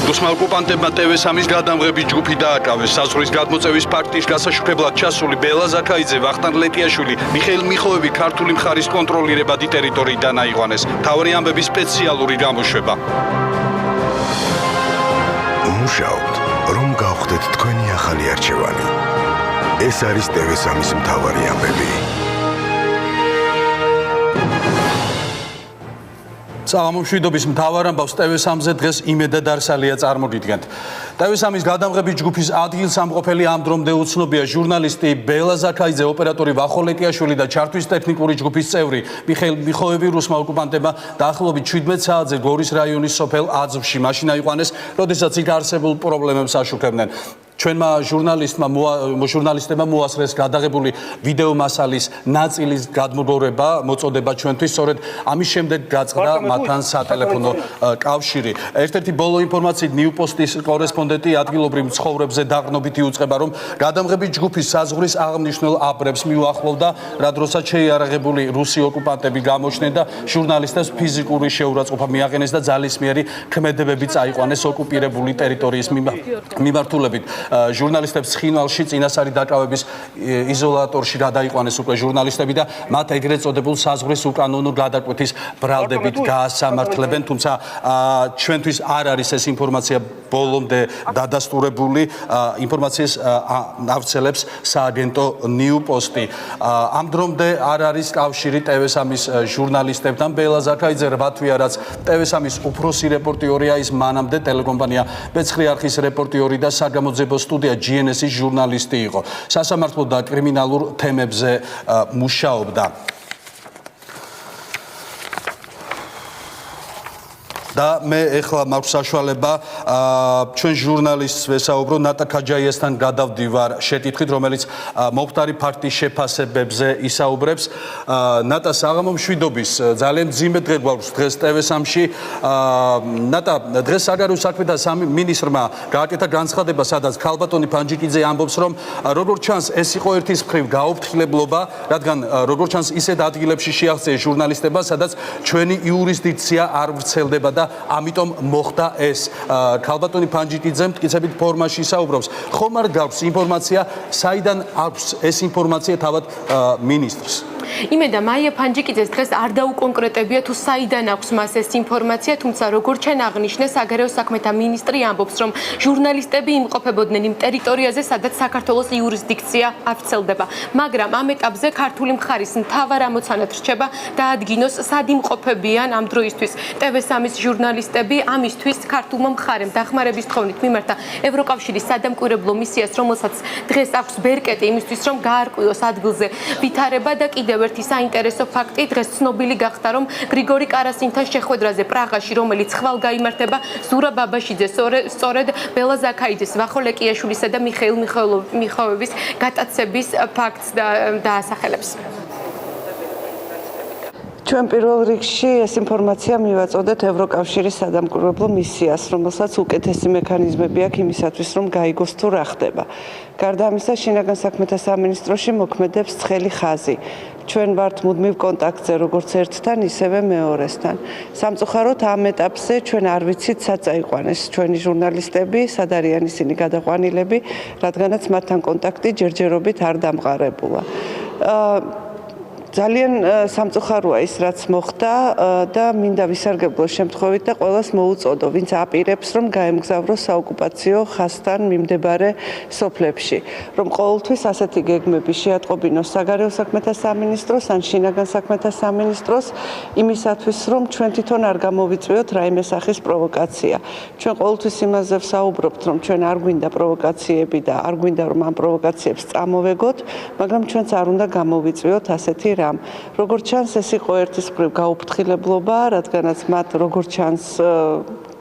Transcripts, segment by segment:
რუსმა ოკუპანტებმა TV3-ის გადამღების ჯგუფი დააკავეს. საზღვრის გადმოწევის ფაქტის გასაშუქებლად ჩასული ბელა ზაქაიძე, ვახტანგ ლეტიაშვილი, მიხეილ მიხოევი ქართული მხარის კონტროლირებადი ტერიტორიიდან აიყვანეს. მთავარი ამბების სპეციალური გამოშვება. მუშაობთ, რომ გავხდეთ თქვენი ახალი არჩევანი. ეს არის TV3-ის მთავარი ამბები. საღამომშვიდობის მთავარ ამბავს TV3-ზე დღეს იმედა დარსალია წარმოგიდგენთ. TV3-ის გადამღების ჯგუფის ადგილსამყოფელი ამ დრომდე უცნობია ჟურნალისტი ბელა ზაქაიძე, ოპერატორი ვახო ლეტიაშვილი და ჩართვის ტექნიკური ჯგუფის წევრი მიხეილ მიხოევი რუსმა ოკუპანტებმა დაახლოებით 17 საათზე გორის რაიონის სოფელ აძვში მაშინ აიყვანეს, როდესაც იქ არსებულ პრობლემებს აშუქებდნენ. ჩვენმა ჟურნალისტებმა მოასწრეს გადაღებული ვიდეო მასალის ნაწილის გადმოგორება, მოწოდება ჩვენთვის, სწორედ ამის შემდეგ გაწყდა მათთან სატელეფონო კავშირი. ერთ-ერთი ბოლო ინფორმაციით ნიუპოსტის კორესპონდენტი ადგილობრივ ცხოვრებზე დაყრდნობით იუწყება, რომ გადამღების ჯგუფის საზღვრის აღნიშნულ აბრებს მიუახლოვდა, რა დროსაც შეიარაღებული რუსი ოკუპანტები გამოჩნდნენ და ჟურნალისტებს ფიზიკური შეურაცხყოფა მიაყენეს და ძალისმიერი ქმედებები წაიყვანეს ოკუპირებული ტერიტორიის მიმართულებით. ჟურნალისტებს ცხინვალში წინასწარი დაკავების იზოლატორში გადაიყვანეს უკვე ჟურნალისტები და მათ ეგრეთ წოდებულ საზღვრის უკანონო გადაკვეთის ბრალდებით გაასამართლებენ, თუმცა ჩვენთვის არ არის ეს ინფორმაცია ბოლომდე დადასტურებული. ინფორმაციას ავრცელებს სააგენტო ნიუპოსტი. ამ დრომდე არ არის კავშირი TV3-ის ჟურნალისტებთან. ბელა ზაქაიძე 8 თვეა, რაც TV3-ის უფროსი რეპორტიორია, ის მანამდე ტელეკომპანია ბეცხვი არხის რეპორტიორი და საგამოძიებო სტუდია GNS-ის ჟურნალისტი იყო. სასამართლო და კრიმინალურ თემებზე მუშაობდა. და მე ეხლა მაქვს საშუალება ჩვენ ჟურნალისტს ვესაუბრო, ნატა ქაჯაიასთან გადავდივარ შეკითხვით, რომელიც მომხდარი ფაქტის შეფასებებზე ისაუბრებს. ნატა, საღამომშვიდობის, ძალიან მძიმე დღე გვაქვს დღეს TV3-ში. ნატა, დღეს საგარეო საქმეთა მინისტრმა გააკეთა განცხადება, სადაც ქალბატონი ფანჯიკიძე ამბობს, რომ როგორც ჩანს, ეს იყო ერთის მხრივ გაუფრთხილებლობა, რადგან როგორც ჩანს, ისეთ ადგილებში შეაღწიეს ჟურნალისტებმა, სადაც ჩვენი იურისდიქცია არ ვრცელდება და ამიტომ მოხდა ეს. ქალბატონი ფანჯიკიძე მტკიცებით ფორმაში ისაუბრობს. ხომ არ გაქვს ინფორმაცია, საიდან აქვს ეს ინფორმაცია თავად მინისტრს? იმედა მაია ფანჯიკიძეს დღეს არ დაუკონკრეტებია თუ საიდან აქვს მას ეს ინფორმაცია, თუმცა როგორც ჩვენ აღნიშნეს, საგარეო საქმეთა მინისტრი ამბობს, რომ ჟურნალისტები იმყოფებოდნენ იმ ტერიტორიაზე, სადაც საქართველოს იურისდიქცია არ ვრცელდება. მაგრამ ამ ეტაპზე ქართული მხარის მთავარ ამოცანად რჩება დაადგინოს, სად იმყოფებიან ამ დროისთვის TV3-ის ჟურნალისტები. ამისთვის ქართულმა მხარემ დახმარების თხოვნით მიმართა ევროკავშირის სადამკვირვებლო მისიას, რომელსაც დღეს აქვს ბერკეტი იმისთვის, რომ გაარკვიოს ადგილზე ვითარება და კიდევ ერთი საინტერესო ფაქტი, დღეს ცნობილი გახდა, რომ გრიგორი კარასინთან შეხვედრაზე პრაღაში, რომელიც ხვალ გაიმართება, ზურაბ ბაბაშიძე სწორედ ბელა ზაქაიძეს, ვახო ლეტიაშვილისა და მიხეილ მიხოევის გატაცების ფაქტს დაასახელებს. ჩვენ პირველ რიგში ეს ინფორმაცია მივაწოდეთ ევროკავშირის სადამკვირვებლო მისიას, რომელსაც უკეთესი მექანიზმები აქვს იმისათვის, რომ გაიგოს თუ რა ხდება. გარდა ამისა, შინაგან საქმეთა სამინისტროში მოქმედებს ცხელი ხაზი. ჩვენ ვართ მუდმივ კონტაქტზე როგორც ერთთან, ისევე მეორესთან. სამწუხაროდ ამ ეტაპზე ჩვენ არ ვიცით, სად წაიყვანეს ჩვენი ჟურნალისტები, სად არიან ისინი გადაყვანილები, რადგანაც მათთან კონტაქტი ჯერჯერობით არ დამყარებულა. ძალიან სამწუხაროა ის, რაც მოხდა და მინდა ვისარგებლო შემთხვევით და ყველას მოუწოდო, ვინც აპირებს, რომ გაემგზავროს საოკუპაციო ხაზთან მიმდებარე სოფლებში, რომ ყოველთვის ასეთი გეგმები შეატყობინოს საგარეო საქმეთა სამინისტროს ან შინაგან საქმეთა სამინისტროს, იმისათვის, რომ ჩვენ თვითონ არ გამოვიწვიოთ რაიმე სახის პროვოკაცია. ჩვენ ყოველთვის იმაზე ვსაუბრობთ, რომ ჩვენ არ გვინდა პროვოკაციები და არ გვინდა რომ ამ პროვოკაციებს წამოვეგოთ, მაგრამ ჩვენც არ უნდა გამოვიწვიოთ ასეთი როგორც ჩანს, ეს იყო ერთის მხრივ გაუფრთხილებლობა, რადგანაც მათ როგორც ჩანს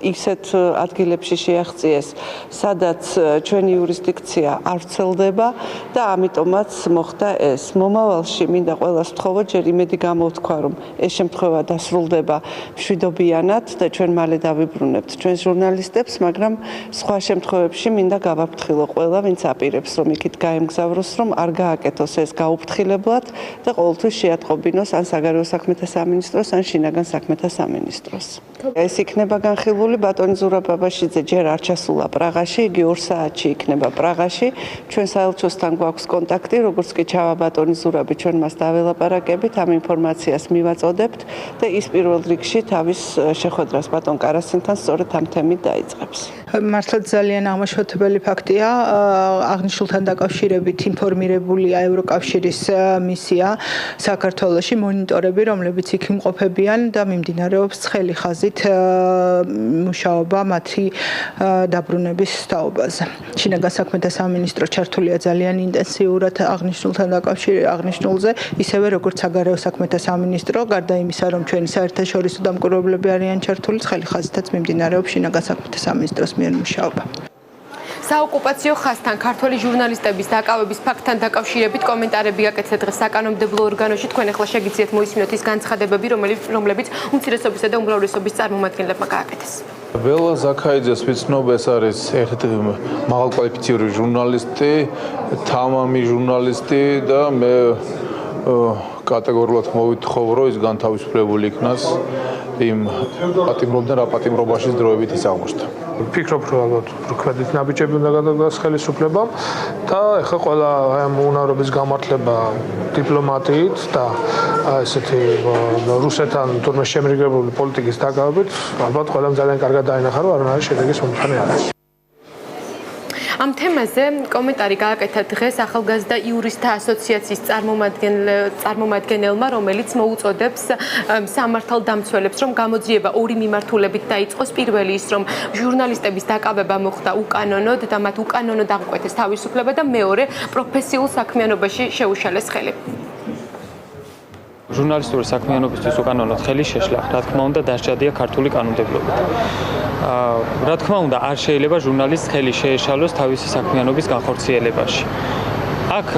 ისეთ ადგილებში შეაღწიეს, სადაც ჩვენი იურისდიქცია არ ვრცელდება და ამიტომაც მოხდა ეს. მომავალში მინდა ყველას ვთხოვოთ, ჯერ იმედი გამოვთქვა, რომ ეს შემთხვევა დასრულდება მშვიდობიანად და ჩვენ მალე დავიბრუნებთ ჩვენს ჟურნალისტებს, მაგრამ სხვა შემთხვევებში მინდა გავაფრთხილო ყველა, ვინც აპირებს, რომ იქით გაემგზავროს, რომ არ გააკეთოს ეს გაუფრთხილებლად და ყოველთვის შეატყობინოს ან საგარეო საქმეთა სამინისტროს, ან შინაგან საქმეთა სამინისტროს. ეს იქნება განხილული მიღებული ბატონი ზურაბ ბაბაშიძე ჯერ არ ჩასულა პრაღაში, იგი 2 საათში იქნება პრაღაში. ჩვენ საელჩოსთან გვაქვს კონტაქტი, როგორც კი ჩავა ბატონი ზურაბი, ჩვენ მას დაველაპარაკებით, ამ ინფორმაციას მივაწოდებთ და ის პირველ რიგში თავის შეხვედრას ბატონ კარასინთან სწორედ ამ თემით დაიწყებს. მართლაც ძალიან აღმაშფოთებელი ფაქტია, აღნიშნულთან დაკავშირებით ინფორმირებულია ევროკავშირის მისია საქართველოში, მონიტორები, რომლებიც იქ იმყოფებიან და მიმდინარეობს ცხელი ხაზით მუშაობა მათი დაბრუნების თაობაზე. შინაგან საქმეთა სამინისტრო ჩართულია ძალიან ინტენსიურად აღნიშნულზე, ისევე როგორც საგარეო საქმეთა სამინისტრო, გარდა იმისა, რომ ჩვენი საერთაშორისო დამკვირვებლები არიან ჩართული, ცხელი ხაზითაც მიმდინარეობს შინაგან საქმეთა სამინისტროს მიერ მუშაობა. საოკუპაციო ხაზთან ქართველი ჟურნალისტების დაკავების ფაქტთან დაკავშირებით კომენტარები აკეთეთ დღეს საკანონმდებლო ორგანოში. თქვენ ახლა შეგიძლიათ მოისმინოთ ის განცხადებები, რომლებიც უმცირესობისა და უმრავლესობის წარმომადგენლებმა გააკეთეს. ბელა ზაქაიძეს ვიცნობ, ეს არის ერთ-ერთი მაღალკვალიფიციური ჟურნალისტი, თამამი ჟურნალისტი და მე კატეგორიულად მოვითხოვ, რომ ის განთავისუფლებული იქნას იმ პატიმრობიდან რა პატიმრობაში დროებით ის აღმოჩნდა. ვფიქრობ, რომ ალბათ რუქმედით ნაბიჯები უნდა გადადგას ხელისუფლებამ და ეხლა ყველა ამ უნარობის გამართლება დიპლომატიით და ესეთი რუსეთთან თურმე შემრიგებული პოლიტიკის დაკავებით ალბათ ყველამ ძალიან კარგად დაინახა, რომ არანაირი შედეგის მომხმარე არ არის. ამ თემაზე კომენტარი გააკეთა დღეს ახალგაზრდა იურისტთა ასოციაციის წარმომადგენელმა, რომელიც მოუწოდებს სამართალდამცველებს, რომ გამოძიება 2 მიმართულებით დაიწყოს. პირველი ის, რომ ჟურნალისტების დაკავება მოხდა უკანონოდ და მათ უკანონოდ აღკვეთეს თავისუფლება და მეორე, პროფესიულ საქმიანობაში შეუშალეს ხელი. ჟურნალისტური საქმიანობისთვის უკანონოდ ხელის შეშლა, რა თქმა უნდა, დასჯადია ქართული კანონმდებლობით. რა თქმა უნდა, არ შეიძლება ჟურნალისტს ხელი შეეშალოს თავისი საქმიანობის განხორციელებაში. აქ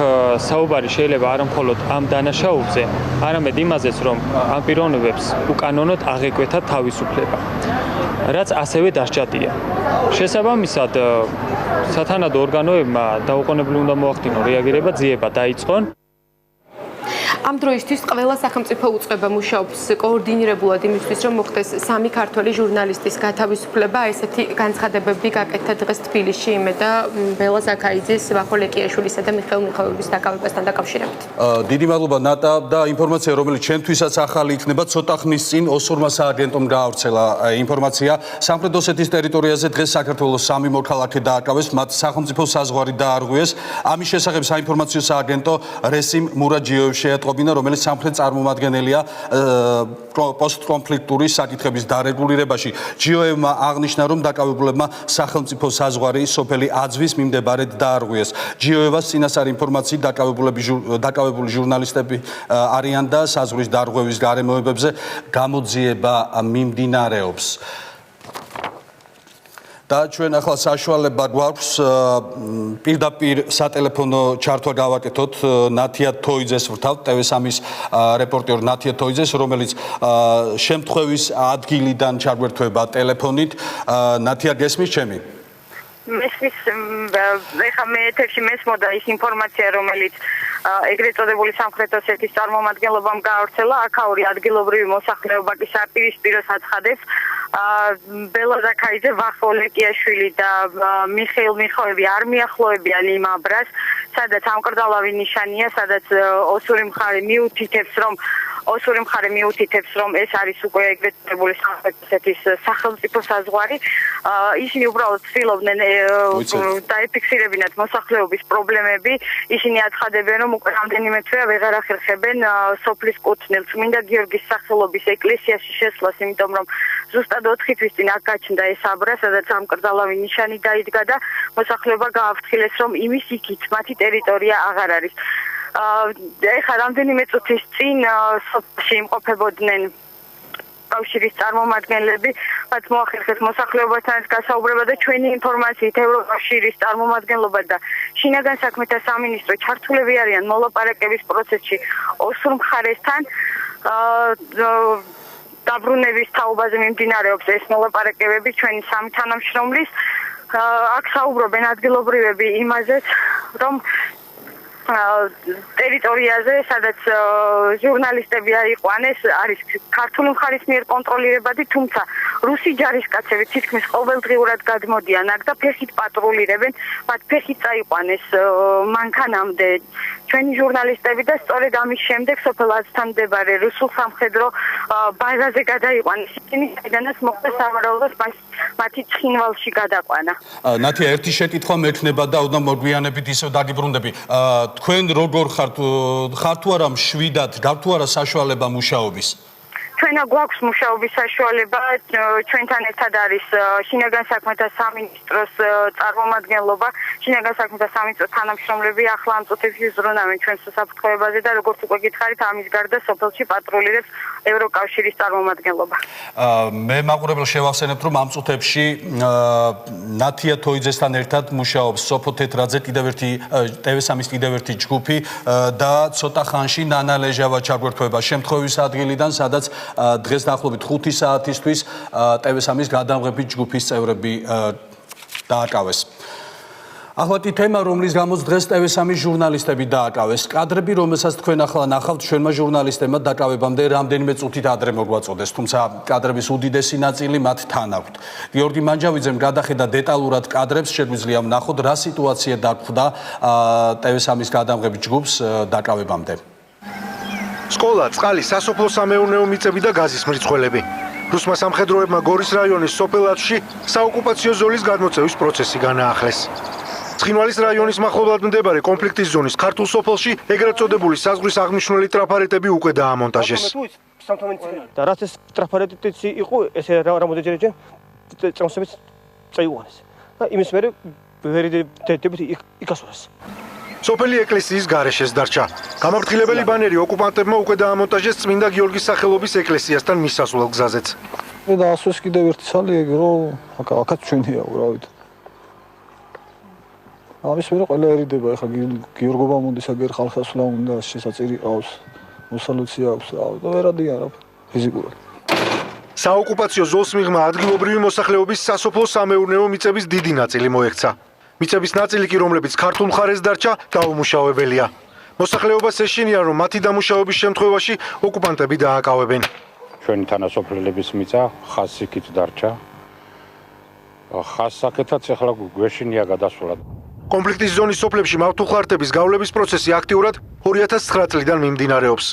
საუბარი შეიძლება არა მხოლოდ ამ დანაშაულზე, არამედ იმაზეც, რომ ამ პიროვნებებს უკანონოდ აღეკვეთათ თავისუფლება, რაც ასევე დასჯადია. შესაბამისად, სათანადო ორგანოებმა დაუყოვნებლივ უნდა მოახდინონ რეაგირება, ძიება დაიწყონ. ამ დროისთვის ყველა სახელმწიფო უწყება მუშაობს კოორდინირებულად იმისთვის, რომ მოხდეს 3 ქართველი ჟურნალისტის გათავისუფლება. ესეთი განცხადებები გაკეთდა დღეს თბილისში იმედა ბელა ზაქაიძის, ვახოლ ეკიაშვილისა და მიხეილ მიხეილოვის დაკავებასთან დაკავშირებით. დიდი მადლობა ნატა და ინფორმაცია, რომელიც ჩემთვისაც ახალი იქნება, ცოტა ხნის წინ ოსურმა სააგენტომ გაავრცელა ინფორმაცია. სამხრეთ ოსეთის ტერიტორიაზე დღეს საქართველოს 3 მოქალაქე დააკავეს, მათ სახელმწიფო საზღვარი დაარღვიეს. ამის შესახებ საინფორმაციო სააგენტო რესიმ მურაჯიოევ შეატყობინა, რომელიც სამხრეთ წარმომადგენელია პოსტკონფლიქტური საკითხების დარეგულირებაში. ჯიოევმა აღნიშნა, რომ დაკავებულებმა სახელმწიფო საზღვარი სოფელი აძვის მიმდებარედ დაარღვიეს. ჯიოევას წინასწარ ინფორმაციით დაკავებული ჟურნალისტები არიან და საზღვრის დარღვევის გარემოებებზე გამოძიება მიმდინარეობს. და ჩვენ ახლა საშუალება გვაქვს პირდაპირ სატელეფონო ჩართვა გავაკეთოთ ნათია თოიძეს ვრთავთ, TV3-ის რეპორტიორ ნათია თოიძეს, რომელიც შემთხვევის ადგილიდან ჩაგვერთვება ტელეფონით. ნათია, გესმის ჩემი? მესმის, ეხლა მე ეთერში მესმოდა ის ინფორმაცია, რომელიც ეგრეთ წოდებული სამხრეთ ოსეთის წარმომადგენლობამ გაავრცელა, აქაური ადგილობრივი მოსახლეობა კი საპირისპიროს აცხადებს. ბელა ზაქაიძე, ვახოლ ეკიაშვილი და მიხეილ მიხეილოვი არ მიახლოებიან იმ აბრას, სადაც ამკრდალავი ნიშანია, სადაც ოსური მხარე მიუთითებს, რომ ეს არის უკვე ეგრეთ წოდებული სამხრეთ ოსეთის სახელმწიფო საზღვარი. ისინი უბრალოდ ცდილობდნენ დაეფიქსირებინათ მოსახლეობის პრობლემები. ისინი აცხადებენ, რომ უკვე რამდენიმე თვეა ვეღარ ახერხებენ სოფლის კუთვნილ წმინდა გიორგის სახელობის ეკლესიაში შესვლას, იმიტომ რომ ზუსტად 4 თვის წინ აქ გაჩნდა ეს აბრა, სადაც ამკრდალავი ნიშანი დაიდგა და მოსახლეობა გააფრთხილეს, რომ იმის იქით მათი ტერიტორია აღარ არის. ეხლა რამდენიმე წუთის წინ სოფელში იმყოფებოდნენ კავშირის წარმომადგენლები, მათ მოახერხეს მოსახლეობასთან გასაუბრება და ჩვენი ინფორმაციით ევროკავშირის წარმომადგენლობა და შინაგან საქმეთა სამინისტრო ჩართულები არიან მოლაპარაკების პროცესში ოსურ მხარესთან. დაბრუნების თაობაზე მიმდინარეობს ეს მოლაპარაკებები ჩვენი 3 თანამშრომლის. აქ საუბრობენ ადგილობრივები იმაზეც, რომ ტერიტორიაზე, სადაც ჟურნალისტები აიყვანეს, არის ქართული მხარის მიერ კონტროლირებადი, თუმცა რუსი ჯარისკაცები თითქმის ყოველდღიურად გადმოდიან აქ და ფეხით პატრულირებენ, მათ ფეხით წაიყვანეს მანქანამდე ჩვენი ჟურნალისტები და სწორედ ამის შემდეგ სოფელ აზთან მდებარე რუსულ სამხედრო ბაზაზე გადაიყვანეს. ისინი საიდანაც მოხდა სავარაუდოდ მათი ცხინვალში გადაყვანა. ნათია, ერთი შეკითხვა მექნება და ოდნავ მოგვიანებით ისევ დაგიბრუნდები. თქვენ როგორ ხართ თუ არა მშვიდად, გაქვთ თუ არა საშუალება მუშაობის? ჩვენა გვაქვს მუშაობის საშუალება, ჩვენთან ერთად არის შინაგან საქმეთა სამინისტროს წარმომადგენლობა, შინაგან საქმეთა სამინისტროს თანამშრომლები ახლა ამ წუთებში იზრუნავენ ჩვენს საფრთხეებაზე და როგორც უკვე გითხარით, ამის გარდა სოფელში პატრულირებს ევროკავშირის წარმომადგენლობა. მე მაყურებელს შევახსენებთ, რომ ამ წუთებში ნათია თოიძესთან ერთად მუშაობს სოფო თეთრაძე, TV3-ის კიდევ ერთი ჯგუფი და ცოტა ხანში ნანა ლეჟავა ჩაგვერთვება შემთხვევის ადგილიდან, სადაც დღეს დაახლოებით 5 საათისთვის TV3-ის გადამღები ჯგუფის წევრები დააკავეს. ახლა კი თემა, რომლის გამოც დღეს TV3-ის ჟურნალისტები დააკავეს. კადრები, რომელსაც თქვენ ახლა ნახავთ, ჩვენმა ჟურნალისტებმა დაკავებამდე რამდენიმე წუთით ადრე მოგვაწოდეს, თუმცა კადრების უდიდესი ნაწილი მათ თან აქვთ. გიორგი მანჯავიძემ გადახედა დეტალურად კადრებს, შეგვიძლია ვნახოთ, რა სიტუაცია დაგვხვდა TV3-ის გადამღები ჯგუფს დაკავებამდე. სკოლა, წყალი, სასოფლო სამეურნეო მიწები და გაზის მრიცხველები. რუსმა სამხედროებმა გორის რაიონის სოფელ ათში საოკუპაციო ზოლის გადმოცევის პროცესი განაახლეს. ცხინვალის რაიონის მახლობლად მდებარე კონფლიქტის ზონის ქართულ სოფელში ეგრეთ წოდებული საზღვრის აღმნიშვნელი ტრაფარეტები უკვე დაამონტაჟეს. და რაც ეს ტრაფარეტიც იყო, ესე რამოდენჯერჯერ წამოსებით წაიყვანეს. და იმის მერე ვერი დედებით იქასურეს. სოფელი ეკლესიის გარეშეს დარჩა. გამაფრთხილებელი ბანერი ოკუპანტებმა უკვე დაამონტაჟეს წმინდა გიორგის სახელობის ეკლესიასთან მისასვლელ გზაზეც. და ასოს კიდევ ერთი ცალი ეგ რომ აქაც ჩვენია ურავით. ამის მერე ყველა ერიდება, ეხლა გიორგო ბამონდის აგერ ხალხასვლა უნდა შესაწირი ყავს. მოსალოცი აქვს და ვერადიან რა ფიზიკურად. საოკუპაციო ზოლს მიღმა ადგილობრივი მოსახლეობის სასოფლო სამეურნეო მიწების დიდი ნაწილი მოექცა. მიწების ნაწილი კი, რომლებიც ქართულ მხარეს დარჩა, დაუმუშავებელია. მოსახლეობას ეშინია, რომ მათი დამუშავების შემთხვევაში ოკუპანტები დააკავებენ. ჩვენი თანასოფლელების მიწა ხასიკით დარჩა. ხასაკეთაც ახლა გვეშინია გადასვლა. კონფლიქტის ზონის სოფლებში მართულხარდების გავლების პროცესი აქტიურად 2009 წლიდან მიმდინარეობს.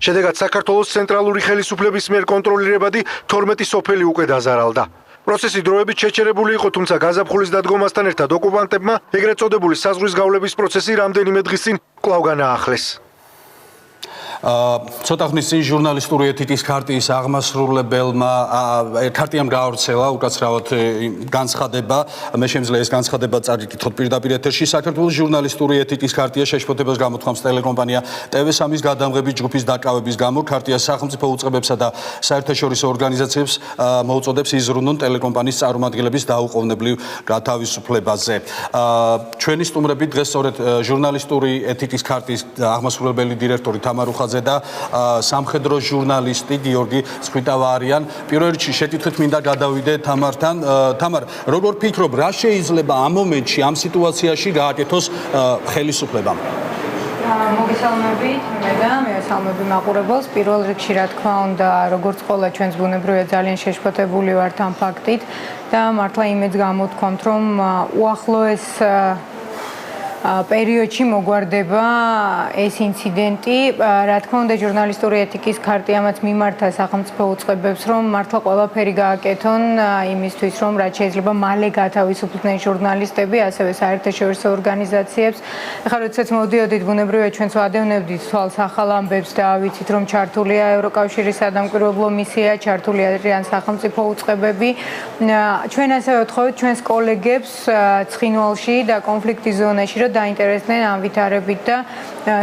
შედეგად საქართველოს ცენტრალური ხელისუფლების მიერ კონტროლირებადი 12 სოფელი უკვე დაზარალდა. პროცესი დროებით შეჩერებული იყო, თუმცა გაზაფხულის დადგომასთან ერთად ოკუპანტებმა ეგრეთ წოდებული საზღვრის გავლების პროცესი რამდენიმე დღის წინ კვლავ განაახლეს. ცოტა ხნის წინ ჟურნალისტური ეთიკის ქარტიის აღმასრულებელმა ქარტიამ გაავრცელა უკაცრავად განცხადება. მე შემიძლია ეს განცხადება წაგიკითხოთ პირდაპირ ეთერში. საქართველოს ჟურნალისტური ეთიკის ქარტია შეშფოთებას გამოთქვამს ტელეკომპანია TV3-ის გადამღები ჯგუფის დაკავების გამო. ქარტია სახელმწიფო უწყებებსა და საერთაშორისო ორგანიზაციებს მოუწოდებს იზრუნონ ტელეკომპანიის წარმომადგენლების დაუყოვნებლივ გათავისუფლებაზე. ჩვენი სტუმრები დღეს სწორედ ჟურნალისტური ეთიკის ქარტიის აღმასრულებელი დირექტორი თამარ და სამხედრო ჟურნალისტი გიორგი სხვითავა არიან. პირველ რიგში შეკითხვით მინდა გადავიდე თამართან. თამარ, როგორ ფიქრობ, რა შეიძლება ამ მომენტში, ამ სიტუაციაში გააკეთოს ხელისუფლებამ? მოგესალმებით, მე და მესალმები მაყურებელს. პირველ რიგში, რა თქმა უნდა, როგორც ყველა ჩვენს ბუნებრივია ძალიან შეშფოთებული ვართ ამ ფაქტით და მართლა იმედს გამოთქვამთ, რომ უახლოეს პერიოდში მოგვარდება ეს ინციდენტი. რა თქმა უნდა, ჟურნალისტური ეთიკის ქარტიამაც მიმართა სახელმწიფო უწყებებს, რომ მართლა ყველაფერი გააკეთონ იმისთვის, რომ რაც შეიძლება მალე გათავისუფლდნენ ჟურნალისტები, ასევე საერთაშორისო ორგანიზაციებს. ეხლა როდესაც მოვდიოდით, ბუნებრივია ჩვენც ვადევნებდით თვალს ახალ ამბებს და ვიცით, რომ ჩართულია ევროკავშირის სადამკვირვებლო მისია, ჩართული არიან სახელმწიფო უწყებები. ჩვენ ასევე ვთხოვთ ჩვენს კოლეგებს ცხინვალში და კონფლიქტის ზონაში, დაინტერესდნენ ამ ვითარებით და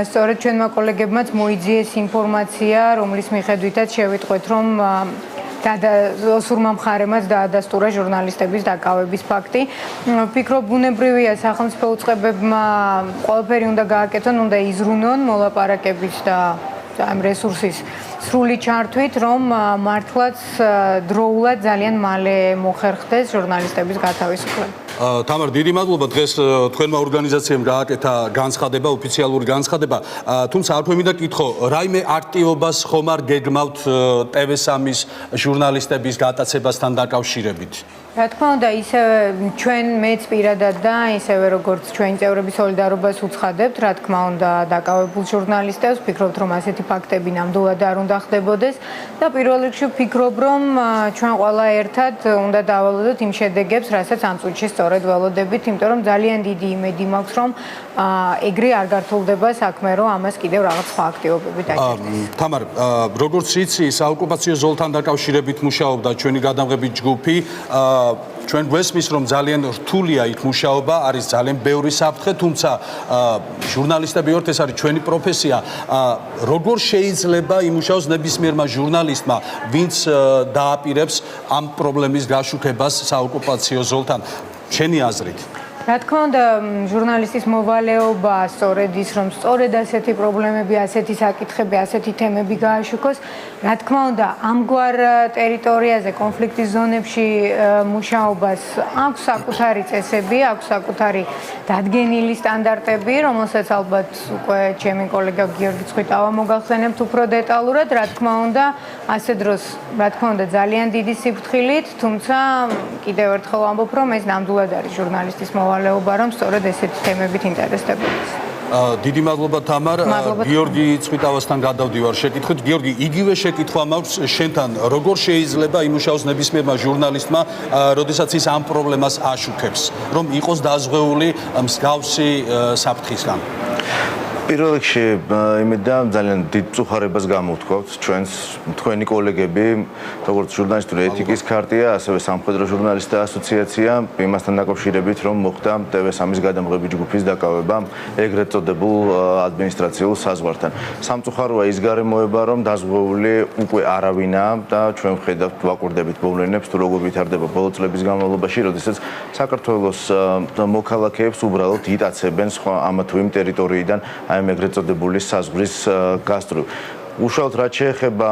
სწორედ ჩვენმა კოლეგებმაც მოიძიეს ინფორმაცია, რომლის მიხედვითაც შევიტყვეთ, რომ ოსურმა მხარემაც დაადასტურა ჟურნალისტების დაკავების ფაქტი. ვფიქრობ, ბუნებრივია სახელმწიფო უწყებებმა ყველაფერი უნდა გააკეთონ, უნდა იზრუნონ მოლაპარაკებით და ამ რესურსის სრული ჩართვით, რომ მართლაც დროულად ძალიან მალე მოხერხდეს ჟურნალისტების გათავისუფლება. თამარ, დიდი მადლობა. დღეს თქვენმა ორგანიზაციამ გააკეთა განცხადება, ოფიციალური განცხადება. თუმცა არ მინდა კითხო, რაიმე აქტივობას ხომ არ გეგმავთ TV3-ის ჟურნალისტების გატაცებასთან დაკავშირებით? რა თქმა უნდა, ისევე ჩვენ მეც პირადად და ისევე როგორც ჩვენი წევრები სოლიდარობას უცხადებთ, რა თქმა უნდა, დაკავებულ ჟურნალისტებს, ვფიქრობთ, რომ ასეთი ფაქტები ნამდვილად არ უნდა ხდებოდეს და პირველ რიგში ვფიქრობ, რომ ჩვენ ყველა ერთად უნდა დავალოდოთ იმ შედეგებს, რასაც ამ წუთში სწორედ ველოდებით, იმიტომ რომ ძალიან დიდი იმედი მაქვს, რომ ეგრე არ გართულდება საქმე, რომ ამას კიდევ რაღაც სხვა აქტივობები დაჭერდეს. თამარ, როგორც იცი, საოკუპაციო ზოლთან დაკავშირებით მუშაობდა ჩვენი გადამღები ჯგუფი. ჩვენ გვესმის, რომ ძალიან რთულია იქ მუშაობა, არის ძალიან ბევრი საფრთხე, თუმცა ჟურნალისტები ვართ, ეს არის ჩვენი პროფესია. როგორ შეიძლება იმუშაოს ნებისმიერმა ჟურნალისტმა, ვინც დააპირებს ამ პრობლემის გაშუქებას საოკუპაციო ზოლთან? შენი აზრით? რა თქმა უნდა, ჟურნალისტის მოვალეობა სწორედ ის, რომ სწორედ ასეთი პრობლემები, ასეთი საკითხები, ასეთი თემები გააშუქოს. რა თქმა უნდა, ამგვარ ტერიტორიაზე, კონფლიქტის ზონებში მუშაობას აქვს საკუთარი წესები, აქვს საკუთარი დადგენილი სტანდარტები, რომელსაც ალბათ უკვე ჩემი კოლეგა გიორგი ცხვიტავა მოგახსენებთ უფრო დეტალურად. რა თქმა უნდა, ასე დროს, რა თქმა უნდა, ძალიან დიდი სიფრთხილით, თუმცა კიდევ ერთხელ ვამბობ, რომ ეს ნამდვილად არის ჟურნალისტის მოვალეობა, რომ სწორედ ესეთი თემებით ინტერესდებოდეს. დიდი მადლობა თამარ. გიორგი ცხვიტავასთან გადავდივარ შეკითხვით. გიორგი, იგივე შეკითხვა მაქვს შენთან. როგორ შეიძლება იმუშაოს ნებისმიერმა ჟურნალისტმა, როდესაც ის ამ პრობლემას აშუქებს, რომ იყოს დაზღვეული მსგავსი საფრთხისგან? პირველ რიგში იმედია ძალიან დიდ წუხარებას გამოვთქვათ თქვენი კოლეგები, როგორც ჟურნალისტური ეთიკის ქარტია, ასევე სამხედრო ჟურნალისტთა ასოციაცია, იმასთან დაკავშირებით, რომ მოხდა TV3-ის გადამღები ჯგუფის დაკავება ეგრეთ წოდებულ ადმინისტრაციულ საზღვართან. სამწუხაროა ის გარემოება, რომ დაზღვეული უკვე არავინაა და ჩვენ ვხედავთ ვაკვირდებით მოვლენებს, თუ როგორ ვითარდება ბოლო წლების განმავლობაში, როდესაც საქართველოს მოქალაქეებს უბრალოდ იტაცებენ სხვა ამა თუ იმ ტერიტორიიდან ამ ეგრეთ წოდებული საზღვრის გასწვრივ. უშუალოდ რაც შეეხება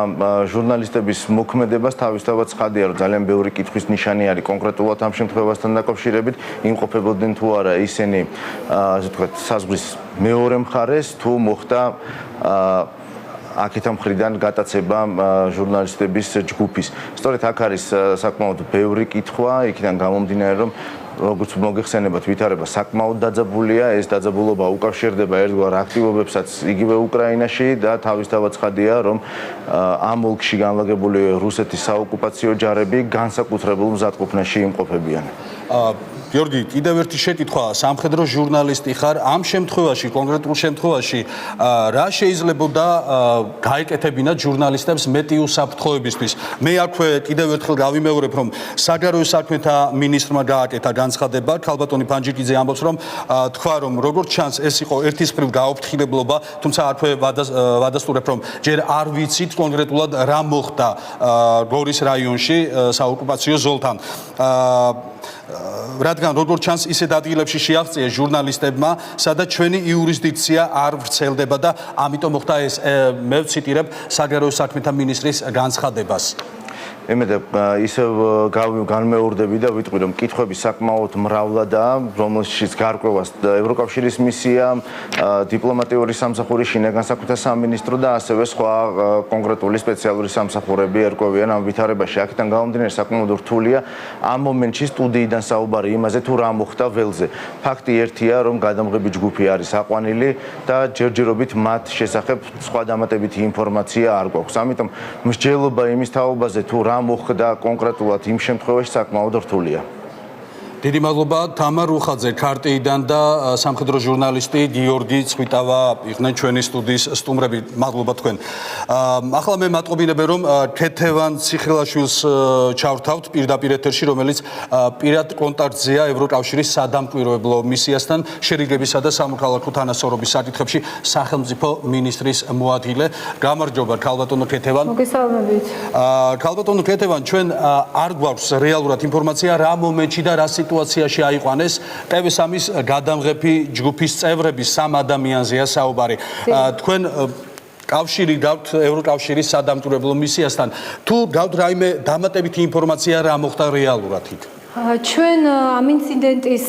ჟურნალისტების მოქმედებას, თავისთავად ცხადია, რომ ძალიან ბევრი კითხვის ნიშანი არის კონკრეტულად ამ შემთხვევასთან დაკავშირებით, იმყოფებოდნენ თუ არა ისინი, ასე ვთქვათ, საზღვრის მეორე მხარეს, თუ მოხდა აქეთ მხრიდან გატაცება ჟურნალისტების ჯგუფის. სწორედ აქ არის საკმაოდ ბევრი კითხვა, იქიდან გამომდინარე, რომ როგორც მოგეხსენებათ, ვითარება საკმაოდ დაძაბულია, ეს დაძაბულობა უკავშირდება ერთგვარ აქტივობებსაც იგივე უკრაინაში და თავისთავად ცხადია, რომ ამ ოლქში განლაგებული რუსეთის საოკუპაციო ჯარები განსაკუთრებულ მზადყოფნაში იმყოფებიან. გიორგი, კიდევ ერთი შეკითხვა, სამხედრო ჟურნალისტი ხარ, ამ შემთხვევაში, კონკრეტულ შემთხვევაში, რა შეიძლებოდა გაეკეთებინათ ჟურნალისტებს მეტი უსაფრთხოებისთვის? მე აქვე კიდევ ერთხელ გავიმეორებ, რომ საგარეო საქმეთა მინისტრმა გააკეთა განცხადება, ქალბატონი ფანჯიკიძე ამბობს, რომ თქვა, რომ როგორც ჩანს, ეს იყო ერთის მხრივ გაოფრთხილებლობა, თუმცა აქვე ვადასტურებ, რომ ჯერ არ ვიცით კონკრეტულად რა მოხდა გორის რაიონში საოკუპაციო ზოლთან. რადგან როგორც ჩანს ისეთ ადგილებში შეაღწია ჟურნალისტებმა, სადაც ჩვენი იურისდიქცია არ ვრცელდება და ამიტომ მოხდა ეს, მე ვციტირებ საგარეო საქმეთა მინისტრის განცხადებას. იმედა ისევ განმეორდები და ვიტყვი, რომ კითხვები საკმაოდ მრავლადაა, რომელშიც გარკვევას ევროკავშირის მისია, დიპლომატიური სამსახური, შინაგან საქმეთა სამინისტრო და ასევე სხვა კონკრეტული სპეციალური სამსახურები ერკვევიან ამ ვითარებაში. აქედან გამომდინარე, საკმაოდ რთულია ამ მომენტში სტუდიიდან საუბარი იმაზე, თუ რა მოხდა ველზე. ფაქტი ერთია, რომ გადამღები ჯგუფი არის აყვანილი და ჯერჯერობით მათ შესახებ სხვა დამატებითი ინფორმაცია არ გვაქვს. ამიტომ მსჯელობა იმის თაობაზე, თუ რა მოხდა კონკრეტულად იმ შემთხვევაში საკმაოდ რთულია. დიდი მადლობა თამარ რუხაძე ქარტეიდან და სამხედრო ჟურნალისტი გიორგი ცხვიტავა იყვნენ ჩვენი სტუდიის სტუმრები. მადლობა თქვენ. ახლა მე მატყობინებენ რომ ქეთევან ციხილაშვილს ჩავრთავთ პირდაპირ ეთერში, რომელიც პირად კონტაქტზეა ევროკავშირის სადამკვირვებლო მისიასთან შერიგებისა და სამოქალაქო თანასწორობის საკითხებში სახელმწიფო მინისტრის მოადგილე. გამარჯობა ქალბატონო ქეთევან. მოგესალმებით. ქალბატონო ქეთევან, ჩვენ არ გვაქვს რეალურად ინფორმაცია რა მომენტში და რა სიტუაციაში აიყვანეს TV3-ის გადამღები ჯგუფის წევრების 3 ადამიანზეა საუბარი. თქვენ კავშირი გაქვთ ევროკავშირის სადამკვირვებლო მისიასთან. თუ გაქვთ რაიმე დამატებითი ინფორმაცია რა მოხდა რეალურად იქ? ჩვენ ამ ინციდენტის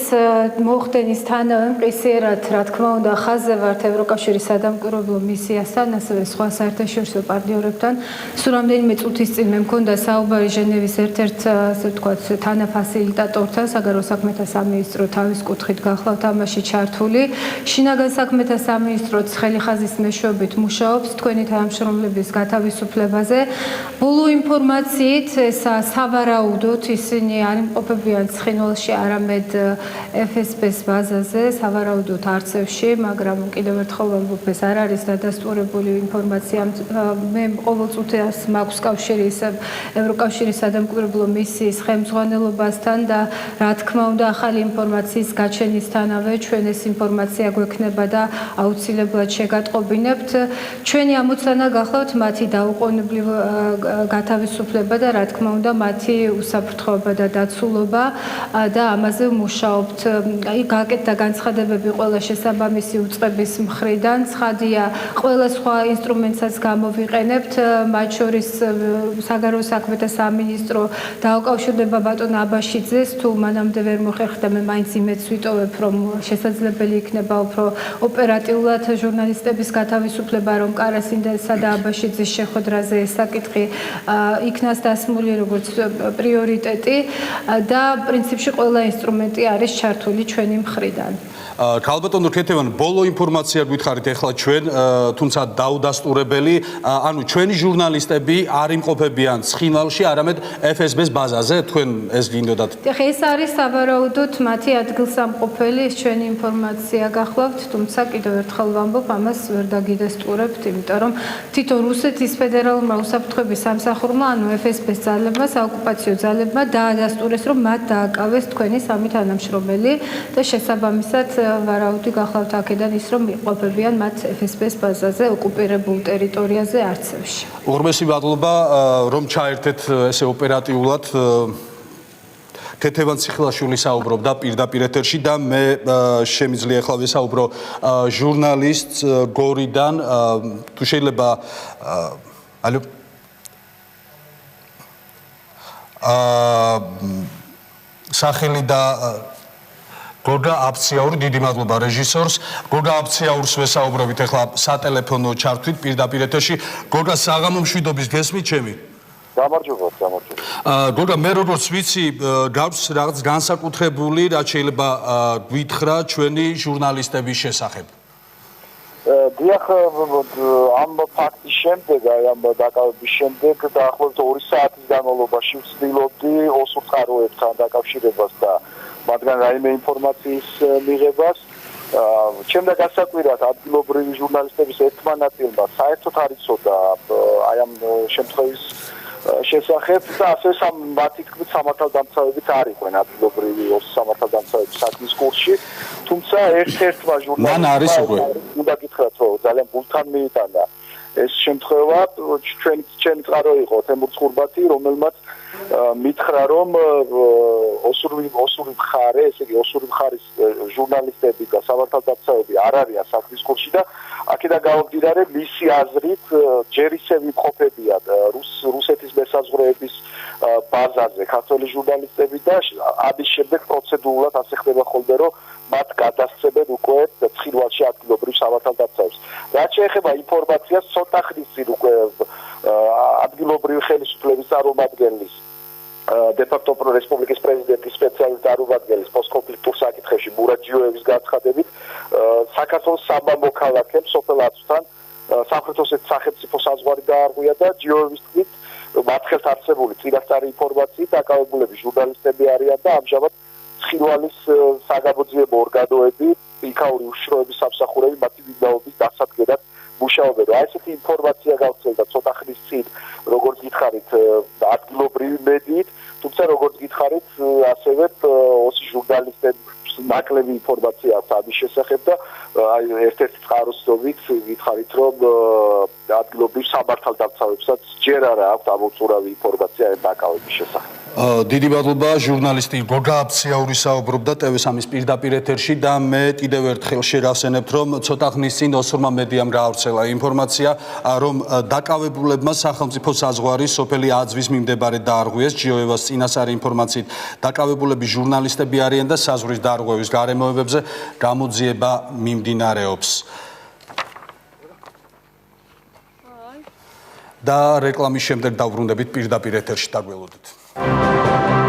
მოხდენისთანავე მყისიერად, რა თქმა უნდა, ხაზზე ვართ ევროკავშირის სადამკვირვებლო მისიასთან, ასევე სხვა საერთაშორისო პარტნიორებთან. სულ რამდენიმე წუთის წინ მე მქონდა საუბარი ჟენევის ერთ-ერთ, ასე ვთქვათ, თანაფასილიტატორთან, საგარეო საქმეთა სამინისტრო თავის კუთხით გახლავთ ამაში ჩართული. შინაგან საქმეთა სამინისტროც ხელი ხაზის მეშვეობით მუშაობს თქვენი თანამშრომლების გათავისუფლებაზე. ბოლო ინფორმაციით, ესა სავარაუდოდ ისინი არ იმყოფებიან ცხინვალში, არამედ FSB-ს ბაზაზე, სავარაუდოდ არცევში, მაგრამ კიდევ ერთხელ ვამბობ, ეს არ არის დადასტურებული ინფორმაცია. მე ყოველწუთიას მაქვს კავშირი ევროკავშირის სადამკვირვებლო მისიის ხელმძღვანელობასთან და რა თქმა უნდა, ახალი ინფორმაციის გაჩენისთანავე ჩვენ ეს ინფორმაცია გვექნება და აუცილებლად შეგატყობინებთ. ჩვენი ამოცანა გახლავთ მათი დაუყოვნებლივ გათავისუფლება და რა თქმა უნდა, მათი უსაფრთხოება და დაცულობა და ამაზე ვმუშაობთ. გაკეთდა განცხადებები ყველა შესაბამისი უწყების მხრიდან. ცხადია, ყველა სხვა ინსტრუმენტსაც გამოვიყენებთ, მათ შორის საგარეო საქმეთა სამინისტრო დაუკავშირდება ბატონ აბაშიძეს, თუ მანამდე ვერ მოხერხდა, მე მაინც იმედს ვიტოვებ, რომ შესაძლებელი იქნება უფრო ოპერატიულად ჟურნალისტების გათავისუფლება, რომ კარასინდესა და აბაშიძის შეხვედრაზე ეს საკითხი იქნას დასმული როგორც პრიორიტეტი. და პრინციპში ყველა ინსტრუმენტი არის ჩართული ჩვენი მხრიდან. ქალბატონო ქეთევან, ბოლო ინფორმაცია გითხარით ახლა ჩვენ, თუმცა დაუდასტურებელი, ანუ ჩვენი ჟურნალისტები არ იმყოფებიან ცხინვალში, არამედ FSB-ს ბაზაზე, თქვენ ეს გინდოდათ? ეს არის სავარაუდოდ მათი ადგილსამყოფელი, ეს ჩვენი ინფორმაცია გახლავთ, თუმცა კიდევ ერთხელ ვამბობ, ამას ვერ დაგიდასტურებთ, იმიტომ რომ თვითონ რუსეთის ფედერალურმა უსაფრთხოების სამსახურმა, ანუ FSB-ს ძალებმა, საოკუპაციო ძალებმა დაადასტურეს, რომ მათ დააკავეს თქვენი სამი თანამშრომელი და შესაბამისად ვარაუდი გახლავთ აქედან ის, რომ იყოფებიან მათ FSB-ს ბაზაზე, ოკუპირებულ ტერიტორიაზე არცევში. უღრმესი მადლობა, რომ ჩაერთეთ ესე ოპერატიულად. ქეთევან ციხილაშვილი საუბრობდა პირდაპირ ეთერში და მე შემიძლია ახლა ვესაუბრო ჟურნალისტ გორიდან, თუ შეიძლება ალო სახელი და გოგა აფციაური, დიდი მადლობა რეჟისორს. გოგა აფციაურს ვესაუბრებით ახლა სატელეფონო ჩართვით პირდაპირ ეთერში. გოგა, საღამო მშვიდობის გესმით ჩემი? გამარჯობა. გოგა, მე როგორც ვიცი, გაქვს რაღაც განსაკუთრებული, რაც შეიძლება გვითხრა ჩვენი ჟურნალისტების შესახებ. დიახ, ამ ფაქტის შემდეგ, ამ დაკავების შემდეგ დაახლოებით 2 საათის განმავლობაში ვცდილობდი ოსურ წყაროებთან დაკავშირებას და მათგან რაიმე ინფორმაციის მიღებას. ჩემდა გასაკვირად ადგილობრივი ჟურნალისტების ერთმა ნაწილმა საერთოდ არ იცოდა აი ამ შემთხვევის შესახებ და ასე მათი თქმით სამართალდამცავებით არ იყვნენ ადგილობრივი სამართალდამცავების საქმის კურსში. თუმცა ერთ-ერთმა ჟურნალისტმა უნდა გითხრათ, რომ ძალიან გულთან მიიტანა ეს შემთხვევა. ჩვენი წყარო იყო თემურ ცხურბათი, რომელმაც მითხრა, რომ ოსური მხარე, ესე იგი ოსური მხარის ჟურნალისტები და სამართალდამცავები არ არიან საქმის კურსში და აქედან გამომდინარე მისი აზრით ჯერ ისევ იმყოფებიან რუსეთის მესაზღვრეების ბაზაზე ქართველი ჟურნალისტები და ამის შემდეგ პროცედურულად ასე ხდება ხოლმე, რომ მათ გადასცემენ უკვე ცხინვალში ადგილობრივ სამართალდამცავებს. რაც შეეხება ინფორმაციას, ცოტა ხნის წინ უკვე ადგილობრივი ხელისუფლების წარმომადგენლის დე-ფაქტო რესპუბლიკის პრეზიდენტის სპეციალური წარმომადგენლის პოსტკონფლიქტურ საკითხებში მურაჯიოევის განცხადებით საქართველოს სამბანკო ქალაქებს სოფელ აწვთან სამხრეთ ოსეთის სახელმწიფო საზღვარი დაარღვია და ჯიოევის თქმით მათ ხელთ არსებული წინასწარი ინფორმაციით დაკავებულები ჟურნალისტები არიან და ამჟამად ცხინვალის საგამოძიებო ორგანოები, იქაური უშიშროების სამსახურები მათი ვინაობის დასადგენად მუშაობენ. აი ესეთი ინფორმაცია გავცელდა ცოტა ხნის წინ, როგორც გითხარით, ადგილობრივი მედიით, თუმცა როგორც გითხარით, ასევე ოსი ჟურნალისტებს ნაკლები ინფორმაცია აქვს ამის შესახებ და აი ერთ-ერთი წყაროსნობით გითხარით რომ ადგილობრივ სამართალდამცავებსაც ჯერ არა აქვს ამოწურავი ინფორმაცია ამ დაკავების შესახებ. დიდი მადლობა ჟურნალისტი გოგა აბციაური საუბრობდა TV3-ის პირდაპირ ეთერში და მე კიდევ ერთხელ შეგახსენებთ რომ ცოტა ხნის წინ ოსურმა მედიამ გაავრცელა ინფორმაცია რომ დაკავებულებმა სახელმწიფო საზღვარი სოფელი აძვის მიმდებარე დაარღვიეს ჯიოევას წინასწარი ინფორმაციით დაკავებულები ჟურნალისტები არიან და საზღვრის დარღვევის გარემოებებზე გამოძიება მიმდინარეობს და რეკლამის შემდეგ დავბრუნდებით პირდაპირ ეთერში დაგველოდით